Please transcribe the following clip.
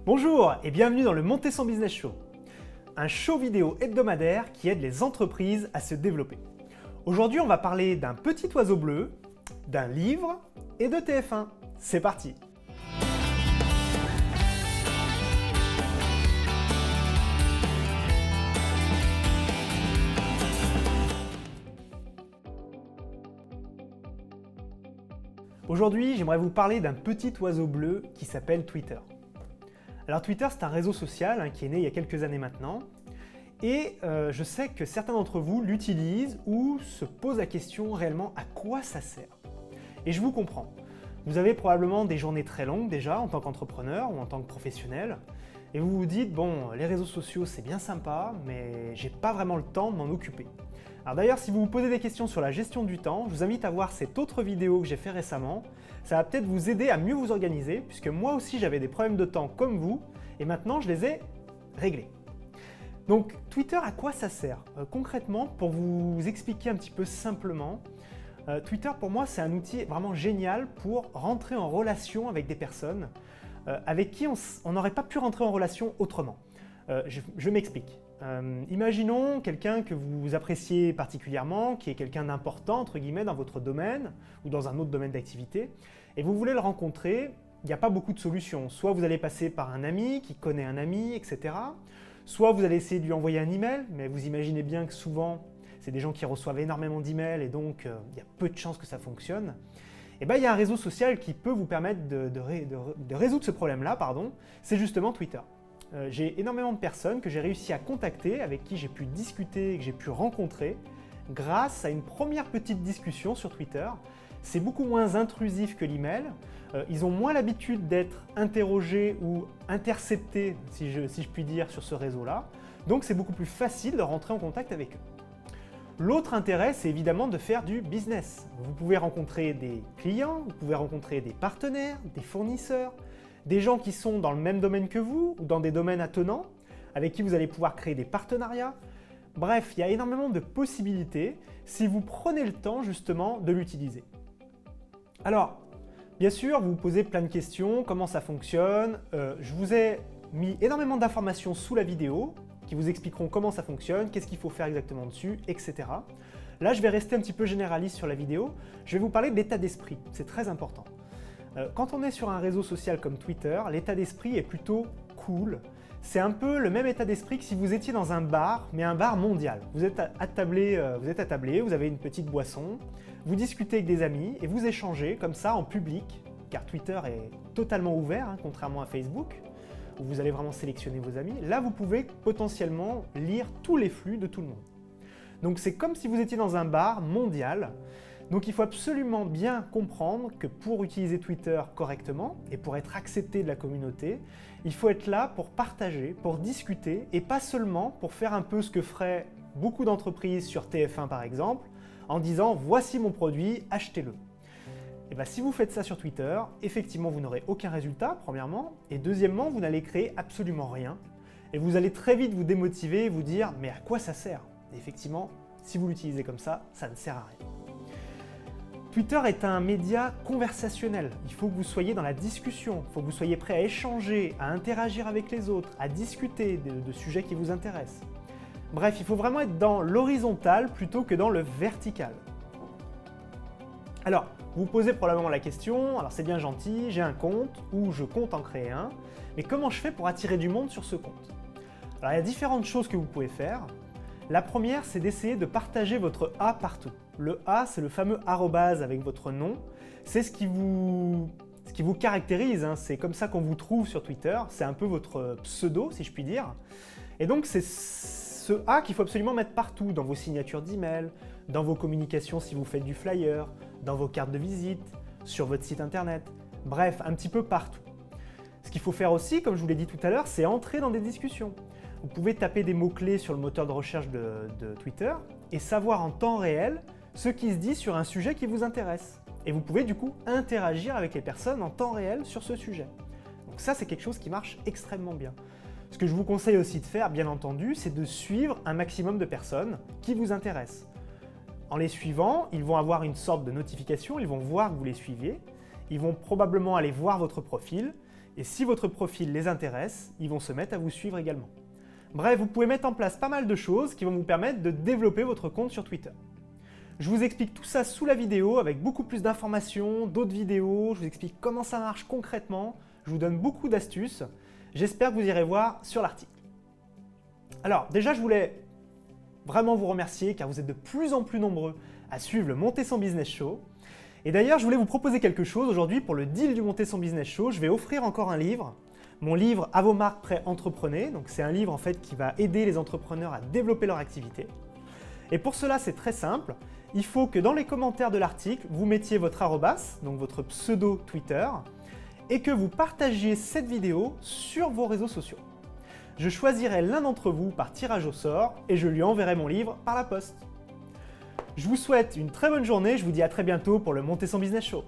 Bonjour et bienvenue dans le Monter son Business Show, un show vidéo hebdomadaire qui aide les entreprises à se développer. Aujourd'hui, on va parler d'un petit oiseau bleu, d'un livre et de TF1. C'est parti! Aujourd'hui, j'aimerais vous parler d'un petit oiseau bleu qui s'appelle Twitter. Alors Twitter, c'est un réseau social qui est né il y a quelques années maintenant, et je sais que certains d'entre vous l'utilisent ou se posent la question réellement à quoi ça sert. Et je vous comprends. Vous avez probablement des journées très longues déjà en tant qu'entrepreneur ou en tant que professionnel, et vous vous dites, bon, les réseaux sociaux c'est bien sympa, mais j'ai pas vraiment le temps de m'en occuper. Alors d'ailleurs, si vous vous posez des questions sur la gestion du temps, je vous invite à voir cette autre vidéo que j'ai fait récemment. Ça va peut-être vous aider à mieux vous organiser, puisque moi aussi j'avais des problèmes de temps comme vous, et maintenant je les ai réglés. Donc Twitter, à quoi ça sert? Concrètement, pour vous expliquer un petit peu simplement, Twitter pour moi c'est un outil vraiment génial pour rentrer en relation avec des personnes avec qui on n'aurait pas pu rentrer en relation autrement. Je m'explique. Imaginons quelqu'un que vous appréciez particulièrement, qui est quelqu'un d'important entre guillemets dans votre domaine ou dans un autre domaine d'activité, et vous voulez le rencontrer. Il n'y a pas beaucoup de solutions. Soit vous allez passer par un ami qui connaît un ami, etc. Soit vous allez essayer de lui envoyer un email, mais vous imaginez bien que souvent c'est des gens qui reçoivent énormément d'emails et donc il y a peu de chances que ça fonctionne. Et bien il y a un réseau social qui peut vous permettre de résoudre ce problème-là, c'est justement Twitter. J'ai énormément de personnes que j'ai réussi à contacter, avec qui j'ai pu discuter et que j'ai pu rencontrer grâce à une première petite discussion sur Twitter. C'est beaucoup moins intrusif que l'email, ils ont moins l'habitude d'être interrogés ou interceptés, si je puis dire, sur ce réseau-là, donc c'est beaucoup plus facile de rentrer en contact avec eux. L'autre intérêt, c'est évidemment de faire du business. Vous pouvez rencontrer des clients, vous pouvez rencontrer des partenaires, des fournisseurs, des gens qui sont dans le même domaine que vous ou dans des domaines attenants, avec qui vous allez pouvoir créer des partenariats. Bref, il y a énormément de possibilités si vous prenez le temps justement de l'utiliser. Alors, bien sûr, vous vous posez plein de questions, comment ça fonctionne. Je vous ai mis énormément d'informations sous la vidéo qui vous expliqueront comment ça fonctionne, qu'est-ce qu'il faut faire exactement dessus, etc. Là, je vais rester un petit peu généraliste sur la vidéo. Je vais vous parler de l'état d'esprit, c'est très important. Quand on est sur un réseau social comme Twitter, l'état d'esprit est plutôt cool. C'est un peu le même état d'esprit que si vous étiez dans un bar, mais un bar mondial. Vous êtes attablé, vous avez une petite boisson, vous discutez avec des amis et vous échangez comme ça en public, car Twitter est totalement ouvert, contrairement à Facebook, où vous allez vraiment sélectionner vos amis. Là, vous pouvez potentiellement lire tous les flux de tout le monde. Donc c'est comme si vous étiez dans un bar mondial. Donc il faut absolument bien comprendre que pour utiliser Twitter correctement et pour être accepté de la communauté, il faut être là pour partager, pour discuter et pas seulement pour faire un peu ce que feraient beaucoup d'entreprises sur TF1 par exemple, en disant « voici mon produit, achetez-le ». Et bien si vous faites ça sur Twitter, effectivement vous n'aurez aucun résultat premièrement, et deuxièmement vous n'allez créer absolument rien et vous allez très vite vous démotiver et vous dire « mais à quoi ça sert ?» Et effectivement, si vous l'utilisez comme ça ne sert à rien. Twitter est un média conversationnel. Il faut que vous soyez dans la discussion, il faut que vous soyez prêt à échanger, à interagir avec les autres, à discuter de sujets qui vous intéressent. Bref, il faut vraiment être dans l'horizontal plutôt que dans le vertical. Alors, vous vous posez probablement la question, alors c'est bien gentil, j'ai un compte ou je compte en créer un, mais comment je fais pour attirer du monde sur ce compte? Alors il y a différentes choses que vous pouvez faire. La première, c'est d'essayer de partager votre A partout. Le A, c'est le fameux arrobase avec votre nom. C'est ce qui vous caractérise, c'est comme ça qu'on vous trouve sur Twitter. C'est un peu votre pseudo, si je puis dire. Et donc, c'est ce A qu'il faut absolument mettre partout, dans vos signatures d'email, dans vos communications si vous faites du flyer, dans vos cartes de visite, sur votre site internet. Bref, un petit peu partout. Ce qu'il faut faire aussi, comme je vous l'ai dit tout à l'heure, c'est entrer dans des discussions. Vous pouvez taper des mots-clés sur le moteur de recherche de Twitter et savoir en temps réel ce qui se dit sur un sujet qui vous intéresse. Et vous pouvez du coup interagir avec les personnes en temps réel sur ce sujet. Donc ça, c'est quelque chose qui marche extrêmement bien. Ce que je vous conseille aussi de faire, bien entendu, c'est de suivre un maximum de personnes qui vous intéressent. En les suivant, ils vont avoir une sorte de notification, ils vont voir que vous les suiviez ils vont probablement aller voir votre profil, et si votre profil les intéresse, ils vont se mettre à vous suivre également. Bref, vous pouvez mettre en place pas mal de choses qui vont vous permettre de développer votre compte sur Twitter. Je vous explique tout ça sous la vidéo avec beaucoup plus d'informations, d'autres vidéos, je vous explique comment ça marche concrètement, je vous donne beaucoup d'astuces, j'espère que vous irez voir sur l'article. Alors déjà, je voulais vraiment vous remercier car vous êtes de plus en plus nombreux à suivre le Monter son Business Show. Et d'ailleurs, je voulais vous proposer quelque chose aujourd'hui pour le deal du Monter son Business Show. Je vais offrir encore un livre, mon livre À vos marques prêts entreprenez. Donc c'est un livre en fait qui va aider les entrepreneurs à développer leur activité. Et pour cela, c'est très simple. Il faut que dans les commentaires de l'article, vous mettiez votre arrobas, donc votre pseudo Twitter, et que vous partagiez cette vidéo sur vos réseaux sociaux. Je choisirai l'un d'entre vous par tirage au sort et je lui enverrai mon livre par la poste. Je vous souhaite une très bonne journée, je vous dis à très bientôt pour le Monter son Business Show.